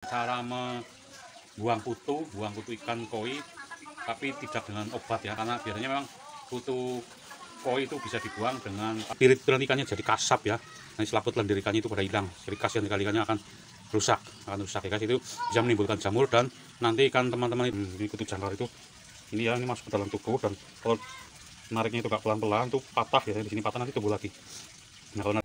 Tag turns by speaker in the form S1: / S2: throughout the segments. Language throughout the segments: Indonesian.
S1: Cara membuang kutu ikan koi, tapi tidak dengan obat ya, karena biasanya memang kutu koi itu bisa dibuang dengan pirit ikannya jadi kasap ya. Nah, selaput lendir ikannya itu pada hilang, jadi kasihan sekali ikannya akan rusak ya guys. Itu bisa menimbulkan jamur dan nanti ikan teman-teman ini kutu jangkar itu ini ya, ini masuk ke dalam tubuh, dan kalau nariknya itu gak pelan-pelan tuh patah ya, di sini patah nanti tumbuh lagi. Nah, kalau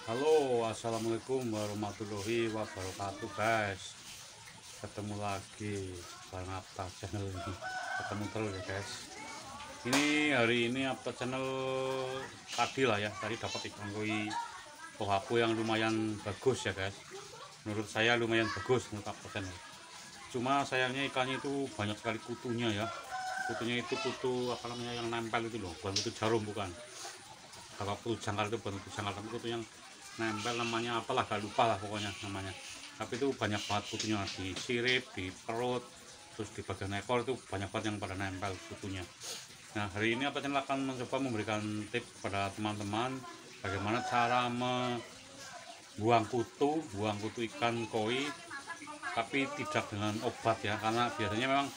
S1: halo, assalamualaikum warahmatullahi wabarakatuh guys. Ketemu lagi bareng Apta channel ini, ketemu terus ya guys. Ini hari ini Apta channel tadi lah ya, tadi dapat ikan koi kohaku yang lumayan bagus ya guys. Menurut saya lumayan bagus menurut Apta channel. Cuma sayangnya ikannya itu banyak sekali kutunya ya. Kutunya itu kutu apa namanya yang nempel itu loh, bukan kutu jarum, bukan. Kalau kutu jangkar itu bukan kutu jangkar, tapi kutu yang nempel, namanya apalah, gak lupa lah pokoknya namanya. Tapi itu banyak banget kutunya di sirip, di perut, terus di bagian ekor itu banyak banget yang pada nempel kutunya. Nah, hari ini Apta channel akan mencoba memberikan tips kepada teman-teman bagaimana cara membuang kutu ikan koi, tapi tidak dengan obat ya, karena biasanya memang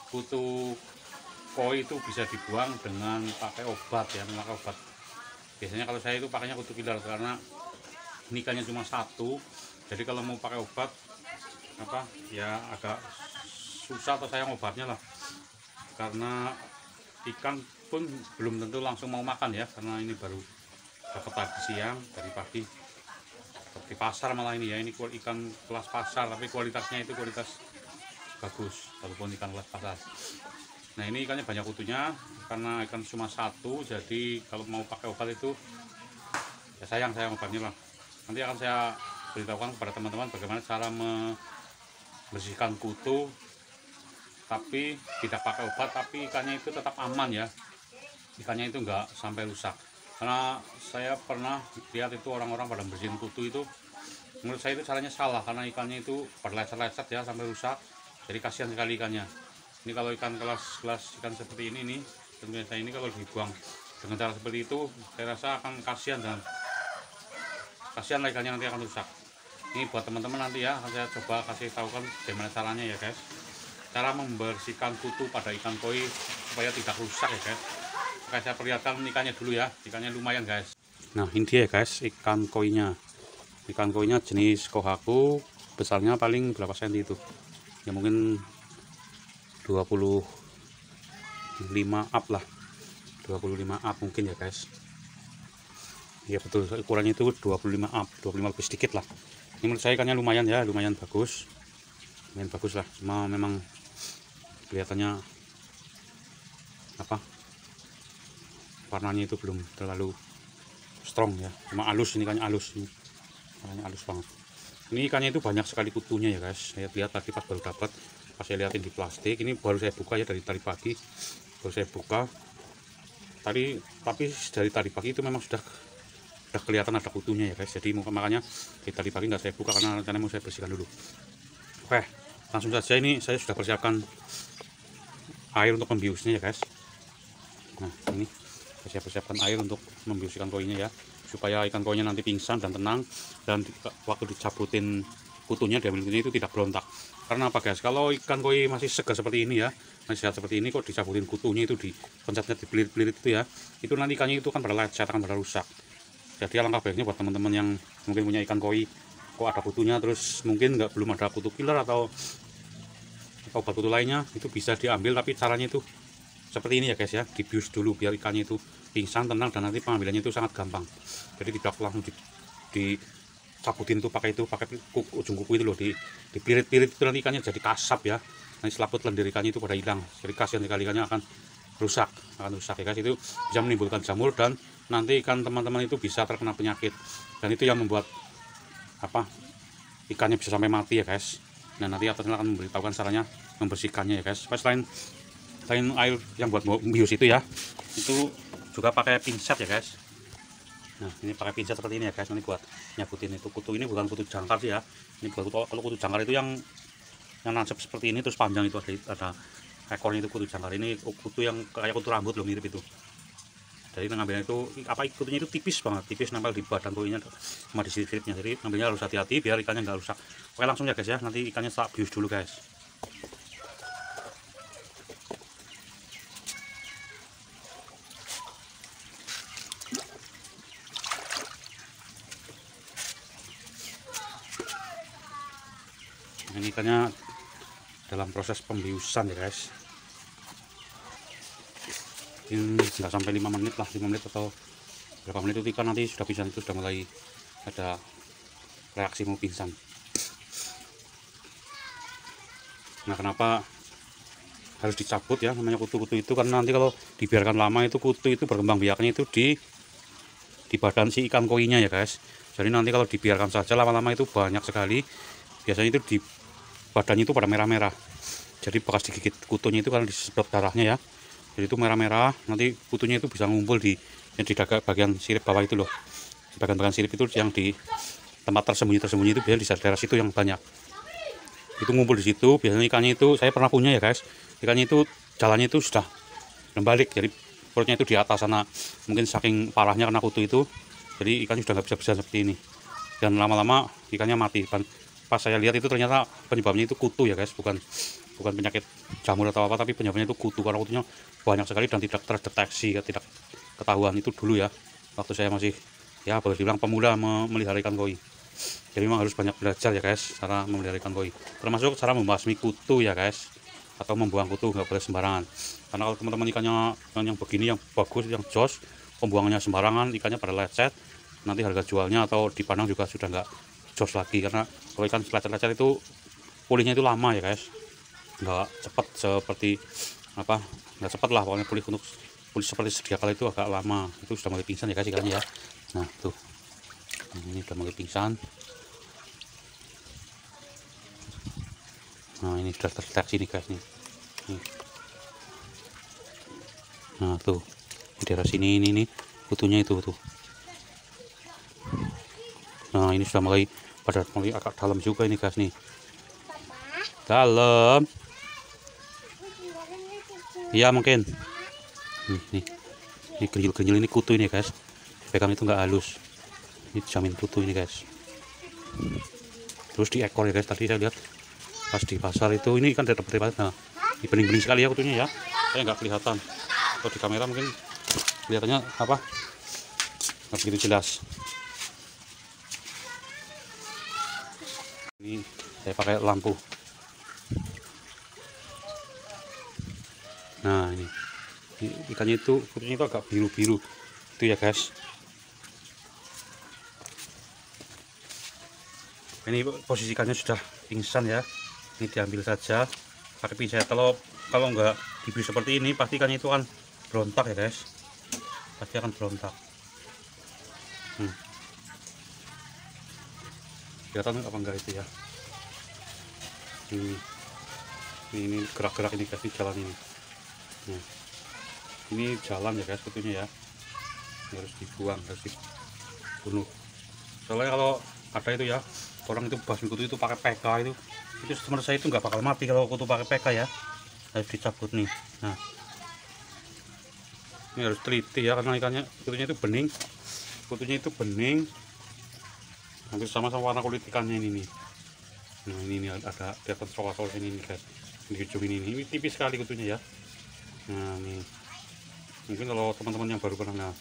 S1: kutu koi itu bisa dibuang dengan pakai obat ya, memakai obat. Biasanya kalau saya itu pakainya kutu killer, karena ikannya cuma satu, jadi kalau mau pakai obat apa ya agak susah atau sayang obatnya lah, karena ikan pun belum tentu langsung mau makan ya, karena ini baru dapat tadi siang, dari pagi di pasar malah ini ya. Ini ikan kelas pasar, tapi kualitasnya itu kualitas bagus walaupun ikan kelas pasar. Nah, ini ikannya banyak kutunya karena ikan cuma satu, jadi kalau mau pakai obat itu ya sayang obatnya lah. Nanti akan saya beritahukan kepada teman-teman bagaimana cara membersihkan kutu tapi tidak pakai obat, tapi ikannya itu tetap aman ya, ikannya itu enggak sampai rusak. Karena saya pernah lihat itu orang-orang pada bersihin kutu itu, menurut saya itu caranya salah, karena ikannya itu berlecet-lecet ya sampai rusak, jadi kasihan sekali ikannya. Ini kalau ikan kelas ikan seperti ini nih, tentunya saya ini kalau dibuang dengan cara seperti itu, saya rasa akan kasihan, dan kasihan lah ikannya nanti akan rusak. Ini buat teman-teman nanti ya, akan saya coba kasih tahu kan bagaimana caranya ya guys, cara membersihkan kutu pada ikan koi supaya tidak rusak ya guys. Oke, saya perlihatkan ikannya dulu ya, ikannya lumayan guys. Nah, ini dia guys ikan koinya jenis kohaku, besarnya paling berapa senti itu ya, mungkin 25 up lah, 25 up mungkin ya guys. Ya betul, ukurannya itu 25 up, 25 lebih sedikit lah. Ini menurut saya ikannya lumayan ya, lumayan bagus lah. Cuma memang kelihatannya apa, warnanya itu belum terlalu strong ya, cuma halus. Ini ikannya halus, warnanya halus banget. Ini ikannya itu banyak sekali kutunya ya guys. Saya lihat tadi pas baru dapat, pas saya lihatin di plastik, ini baru saya buka ya, dari tadi pagi baru saya buka tadi, tapi dari tadi pagi itu memang sudah kelihatan ada kutunya ya guys. Jadi makanya dari tadi pagi nggak saya buka karena rencananya mau saya bersihkan dulu. Oke, langsung saja. Ini saya sudah persiapkan air untuk membiusnya ya guys. Nah, ini saya persiapkan air untuk membius ikan koinya ya, supaya ikan koinya nanti pingsan dan tenang, dan waktu dicabutin kutunya, diambil kutunya itu tidak berontak. Karena apa guys, kalau ikan koi masih segar seperti ini ya, masih sehat seperti ini, kok dicabutin kutunya itu, dipencetnya, dipelit-pelit itu ya, itu nanti ikannya itu kan pada lecet, akan pada rusak. Jadi alangkah baiknya buat teman-teman yang mungkin punya ikan koi kok ada kutunya, terus mungkin belum ada kutu killer atau obat kutu lainnya, itu bisa diambil, tapi caranya itu seperti ini ya guys ya, dibius dulu biar ikannya itu pingsan, tenang, dan nanti pengambilannya itu sangat gampang. Jadi tidak langsung dicabutin tuh pakai ujung kuku itu loh, dipirit-pirit itu nanti ikannya jadi kasap ya. Nanti selaput lendir ikannya itu pada hilang, jadi kasihan sekali ikannya akan rusak ya guys. Itu bisa menimbulkan jamur, dan nanti ikan teman-teman itu bisa terkena penyakit, dan itu yang membuat apa, ikannya bisa sampai mati ya guys. Nah, nanti Apta akan memberitahukan caranya membersihkannya ya guys. Selain air yang buat bius itu ya, itu juga pakai pinset ya guys. Nah, ini pakai pinset seperti ini ya guys, ini buat nyabutin itu kutu. Ini bukan kutu jangkar sih ya, ini buat kutu. Kalau kutu jangkar itu yang nancep seperti ini terus panjang, itu ada ekornya itu kutu jangkar. Ini kutu yang kayak kutu rambut loh, mirip itu. Jadi ngambilnya itu apa, kutunya itu tipis banget, tipis nempel di badan koinya sama di siripnya. Jadi ngambilnya harus hati-hati biar ikannya nggak rusak. Oke, langsung ya guys ya, nanti ikannya tak bius dulu guys. Ini ikannya dalam proses pembiusan ya guys. Ini nggak sampai 5 menit lah, 5 menit atau berapa menit itu ikan nanti sudah pingsan, itu sudah mulai ada reaksi mau pingsan. Nah, kenapa harus dicabut ya namanya kutu-kutu itu, karena nanti kalau dibiarkan lama itu kutu itu berkembang biaknya itu di badan si ikan koinya ya guys. Jadi nanti kalau dibiarkan saja lama-lama itu banyak sekali, biasanya itu di badannya itu pada merah-merah. Jadi bekas digigit kutunya itu karena disedot darahnya ya. Jadi itu merah-merah, nanti kutunya itu bisa ngumpul di bagian sirip bawah itu loh. Bagian sirip itu yang di tempat tersembunyi itu biasanya di daerah situ yang banyak. Itu ngumpul di situ, biasanya ikannya itu saya pernah punya ya guys. Ikannya itu jalannya itu sudah membalik, jadi perutnya itu di atas sana. Mungkin saking parahnya karena kutu itu, jadi ikannya sudah nggak bisa berjalan seperti ini. Dan lama-lama ikannya mati. Pas saya lihat itu ternyata penyebabnya itu kutu ya guys, bukan penyakit jamur atau apa, tapi penyebabnya itu kutu, karena kutunya banyak sekali dan tidak terdeteksi, tidak ketahuan itu dulu ya, waktu saya masih ya boleh dibilang pemula memelihara ikan koi. Jadi memang harus banyak belajar ya guys cara memelihara ikan koi, termasuk cara membasmi kutu ya guys, atau membuang kutu nggak boleh sembarangan. Karena kalau teman-teman ikannya yang begini, yang bagus, yang jos, pembuangannya sembarangan, ikannya pada lecet, nanti harga jualnya atau dipandang juga sudah nggak jos lagi. Karena kalau ikan lecet-lecet itu pulihnya itu lama ya guys, nggak cepat seperti apa, nggak cepat lah pokoknya pulih seperti sedia kala itu agak lama. Itu sudah mulai pingsan ya guys ikannya ya. Nah tuh, ini sudah mulai pingsan. Nah ini sudah terdeteksi nih guys nih. Nah tuh di daerah sini ini kutunya itu tuh. Nah ini sudah mulai agak dalam juga ini guys nih. Dalam. Iya mungkin. Nih geril-geril ini kutu ini guys. Pegang itu nggak halus. Ini jamin kutu ini guys. Terus di ekor ya guys, tadi saya lihat pas di pasar itu ini kan dapat dari pasar. Nah, ini bening-bening sekali ya kutunya ya. Saya nggak kelihatan. Kalau di kamera mungkin kelihatannya apa? Nggak begitu jelas. Ini saya pakai lampu. Nah ini ikannya itu kutunya itu agak biru-biru itu ya guys. Ini posisi ikannya sudah pingsan ya, ini diambil saja pakai pinset. Kalau nggak dibius seperti ini pasti ikannya itu akan berontak ya guys, pasti akan berontak. Kelihatan apa enggak itu ya. Ini gerak-gerak ini guys, di jalan ini. Nah, ini jalan ya guys kutunya ya, ini harus dibuang, harus dibunuh. Soalnya kalau ada itu ya, orang itu basmi kutu itu pakai PK itu menurut saya itu nggak bakal mati kalau kutu pakai PK ya, harus dicabut nih. Nah ini harus teliti ya, karena ikannya kutunya itu bening, hampir sama warna kulit ikannya ini nih. Nah ini ada kelihatan coklat ini guys, di ujung ini tipis sekali kutunya ya. Nah ini mungkin kalau teman-teman yang baru pernah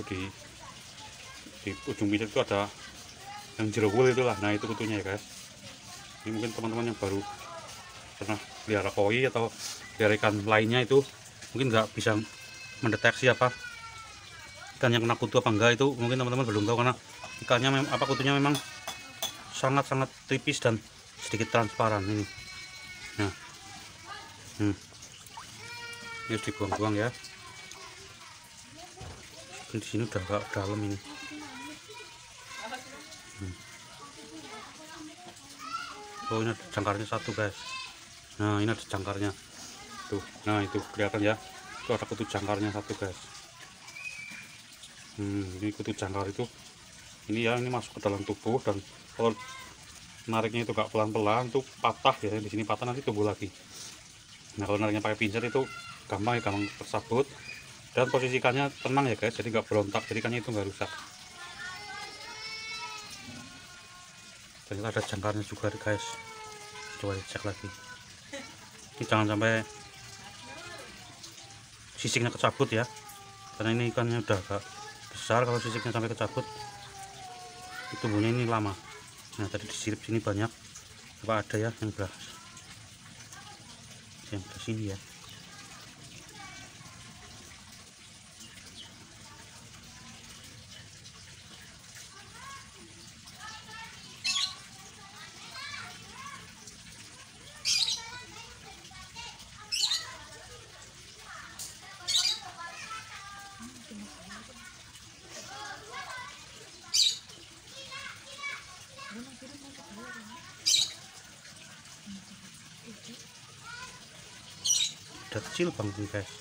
S1: di ujung pisau itu ada yang jerowul itulah, nah itu kutunya ya guys. Ini mungkin teman-teman yang baru pernah pelihara koi atau pelihara ikan lainnya itu mungkin nggak bisa mendeteksi apa ikan yang kena kutu apa enggak, itu mungkin teman-teman belum tahu, karena ikannya kutunya memang sangat-sangat tipis dan sedikit transparan ini. Nah ini harus dibuang-buang ya. Di sini udah agak dalam ini. Oh ini ada jangkarnya satu guys. Nah ini ada jangkarnya tuh. Nah itu kelihatan ya, itu ada kutu jangkarnya satu guys. Ini kutu jangkar itu ini ya, ini masuk ke dalam tubuh, dan kalau nariknya itu gak pelan-pelan tuh patah ya, di sini patah nanti tumbuh lagi. Nah kalau nariknya pakai pincer itu gampang ya, gampang tersabut, dan posisi ikannya tenang ya guys, jadi nggak berontak, jadi ikannya itu nggak rusak. Ternyata ada jangkarnya juga guys, coba dicek lagi. Ini jangan sampai sisiknya kecabut ya, karena ini ikannya udah agak besar. Kalau sisiknya sampai kecabut, itu tumbuhnya ini lama. Nah tadi disirip sini banyak, apa ada ya yang beras, yang ke sini ya. Udah kecil banget nih guys.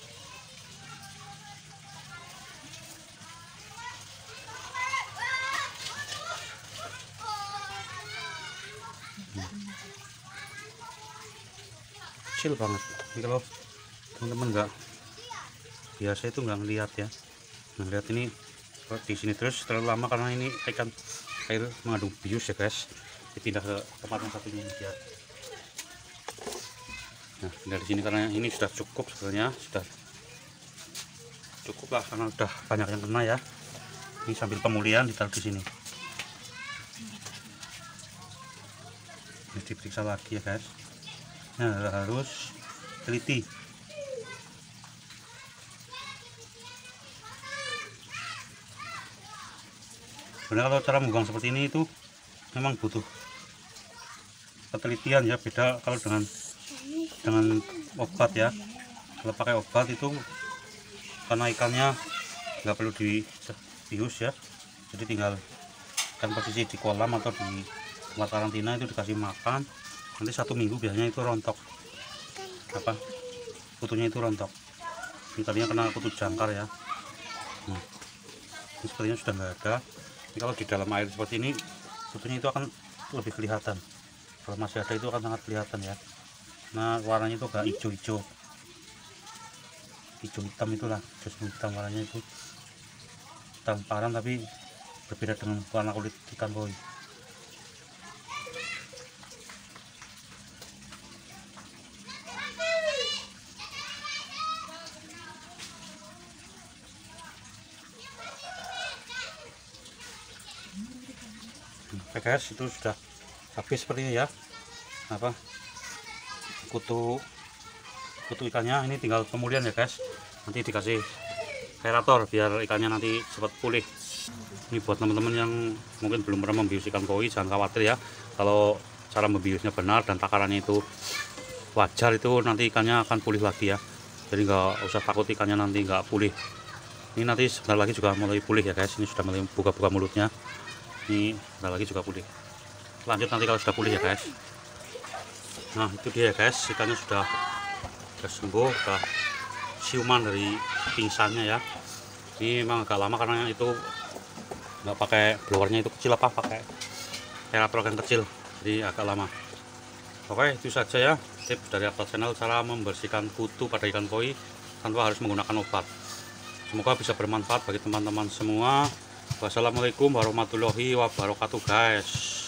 S1: Kecil banget ini. Kalau teman-teman nggak biasa itu nggak ngelihat ya, ngelihat ini di sini terus terlalu lama, karena ini ikan air mengandung bius ya guys. Dipindah ke tempat yang satunya dia. Nah pindah di sini karena ini sudah cukup, sebenarnya sudah cukup lah, karena udah banyak yang kena ya. Ini sambil pemulihan ditaruh di sini. Ini diperiksa lagi ya guys. Nah harus teliti. Sebenarnya kalau cara membuang seperti ini itu memang butuh ketelitian ya, beda kalau dengan obat ya. Kalau pakai obat itu karena ikannya nggak perlu dibius ya, jadi tinggal kan posisi di kolam atau di tempat karantina itu dikasih makan, nanti 1 minggu biasanya itu rontok, apa kutunya itu rontok. Ini tadinya kena kutu jangkar ya. Nah, ini sepertinya sudah nggak ada. Ini kalau di dalam air seperti ini kutunya itu akan lebih kelihatan. Kalau masih ada itu akan sangat kelihatan ya. Nah warnanya itu agak hijau-hijau, hijau hitam itulah, hijau hitam warnanya itu transparan, tapi berbeda dengan warna kulit ikan koi. Oke guys, itu sudah habis sepertinya ya, apa kutu ikannya. Ini tinggal pemulihan ya guys, nanti dikasih aerator biar ikannya nanti cepat pulih. Ini buat teman-teman yang mungkin belum pernah membius ikan koi, jangan khawatir ya. Kalau cara membiusnya benar dan takarannya itu wajar, itu nanti ikannya akan pulih lagi ya. Jadi nggak usah takut ikannya nanti nggak pulih. Ini nanti sebentar lagi juga mulai pulih ya guys. Ini sudah mulai buka-buka mulutnya. Ini sebentar lagi juga pulih. Lanjut nanti kalau sudah pulih ya guys. Nah itu dia ya guys, ikannya sudah sembuh, sudah siuman dari pingsannya ya. Ini memang agak lama karena itu nggak pakai blowernya, itu kecil, apa pakai aerator yang kecil, jadi agak lama. Oke, itu saja ya tips dari Aptal Channel, cara membersihkan kutu pada ikan koi tanpa harus menggunakan obat. Semoga bisa bermanfaat bagi teman-teman semua. Wassalamualaikum warahmatullahi wabarakatuh guys.